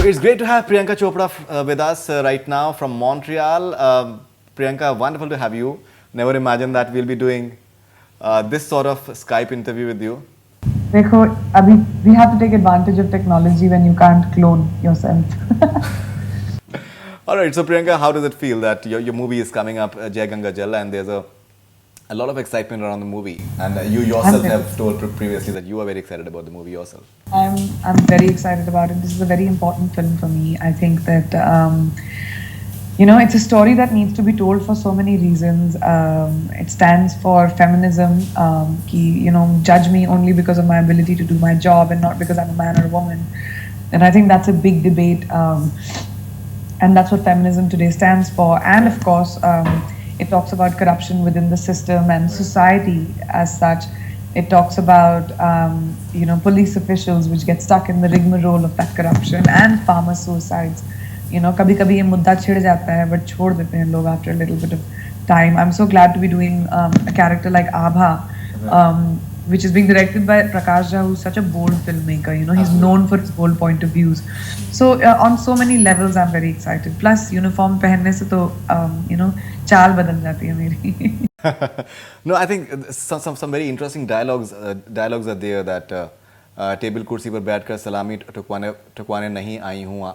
It's great to have Priyanka Chopra with us right now from Montreal. Priyanka, wonderful to have you. Never imagined that we'll be doing this sort of Skype interview with you. देखो अभी we have to take advantage of technology when you can't clone yourself. All right, so Priyanka, how does it feel that your movie is coming up, Jai Ganga Jal, and there's a lot of excitement around the movie, and you yourself have told previously that you are very excited about the movie yourself. I'm very excited about it. This is a very important film for me. I think that it's a story that needs to be told for so many reasons. It stands for feminism. Judge me only because of my ability to do my job and not because I'm a man or a woman. And I think that's a big debate. And that's what feminism today stands for. And of course, it talks about corruption within the system and society as such. It talks about, police officials which get stuck in the rigmarole of that corruption and farmer suicides. कभी-कभी ये मुद्दा छिड़ जाता है, but छोड़ देते हैं लोग after a little bit of time. I'm so glad to be doing a character like Abha, which is being directed by Prakash Jha, who's such a bold filmmaker. He's known for his bold point of views. So on so many levels, I'm very excited. Plus, uniform पहनने से तो चाल बदल जाती है मेरी. No, I think some very interesting dialogues are there that table कुर्सी पर बैठकर सलामी ठुकवाने नहीं आई हूँ,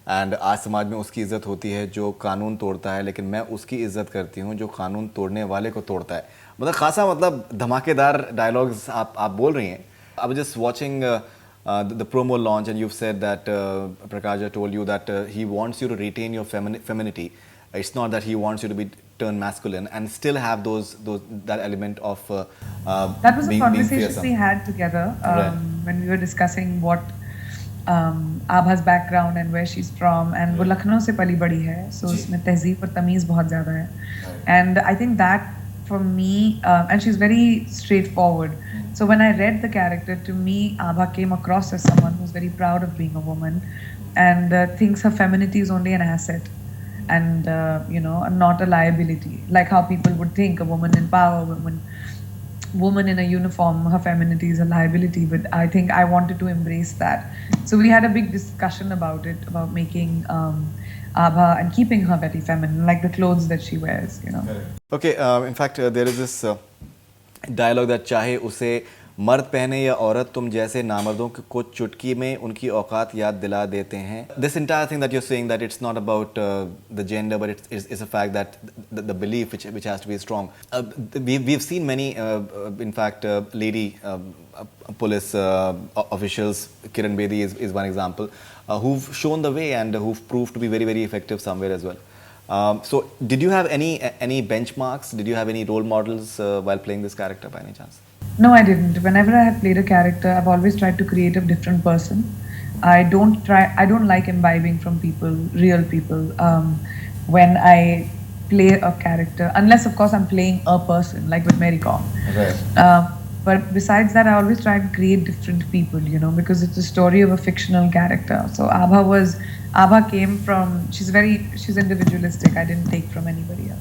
एंड आज समाज में उसकी इज़्ज़त होती है जो कानून तोड़ता है, लेकिन मैं उसकी इज़्ज़त करती हूँ जो कानून तोड़ने वाले को तोड़ता है. मतलब खासा मतलब धमाकेदार डायलॉग्स आप बोल रही हैं. I was just watching the promo launch and you've said that Prakash Jha told you that he wants you to retain your femininity. It's not that he wants you to be turned masculine and still have that element of that was a conversation fearsome. We had together Right. when we were discussing what Abha's background and where she's from, and वो लखनऊ से पली बड़ी है, so उसमें तहजीब और तमीज़ बहुत ज़्यादा है. And I think that for me, and she's very straightforward. So when I read the character, to me, Abha came across as someone who's very proud of being a woman and thinks her femininity is only an asset and not a liability, like how people would think a woman in power, woman in a uniform, her femininity is a liability. But I think I wanted to embrace that. So we had a big discussion about it, about making Abha and keeping her very feminine, like the clothes that she wears. Okay, in fact, there is this dialogue that चाहे उसे मर्द पहने या औरत, तुम जैसे नामर्दों को चुटकी में उनकी औकात याद दिला देते हैं. This entire thing that you're saying, that it's not about the gender, but it's a fact that the belief which has to be strong. We've seen many, in fact, lady police officials. Kiran Bedi is one example, who've shown the way and who've proved to be very, very effective somewhere as well. So did you have any benchmarks? Did you have any role models while playing this character by any chance? No, I didn't. Whenever I have played a character, I've always tried to create a different person. I don't like imbibing from people, real people, when I play a character, unless of course I'm playing a person, like with Mary Kom. Right. But besides that, I always try to create different people, because it's a story of a fictional character. So Abha came from, she's individualistic. I didn't take from anybody else.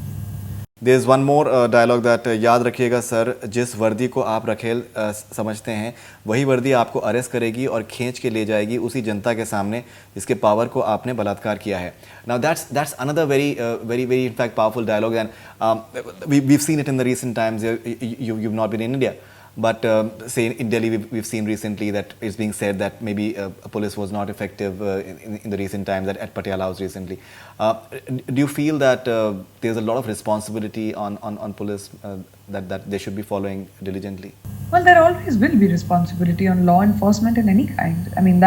There's one more dialogue that याद रखिएगा sir, जिस वर्दी को आप रखेल समझते हैं वही वर्दी आपको अरेस्ट करेगी और खींच के ले जाएगी उसी जनता के सामने जिसके पावर को आपने बलात्कार किया है. Now that's another very in fact powerful dialogue, and we've seen it in the recent times. You've not been in India, but say in Delhi we've seen recently that it's being said that maybe police was not effective in the recent times at Patiala House recently. Do you feel that there's a lot of responsibility on police that they should be following diligently? Well, there always will be responsibility on law enforcement in any kind. I mean,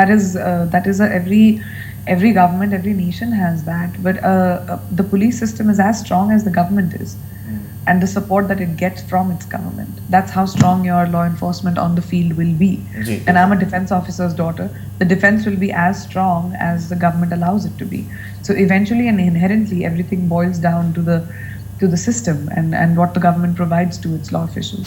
every government, every nation has that. But the police system is as strong as the government is, and the support that it gets from its government. That's how strong your law enforcement on the field will be. And I'm a defense officer's daughter. The defense will be as strong as the government allows it to be. So eventually and inherently, everything boils down to the system and what the government provides to its law officials.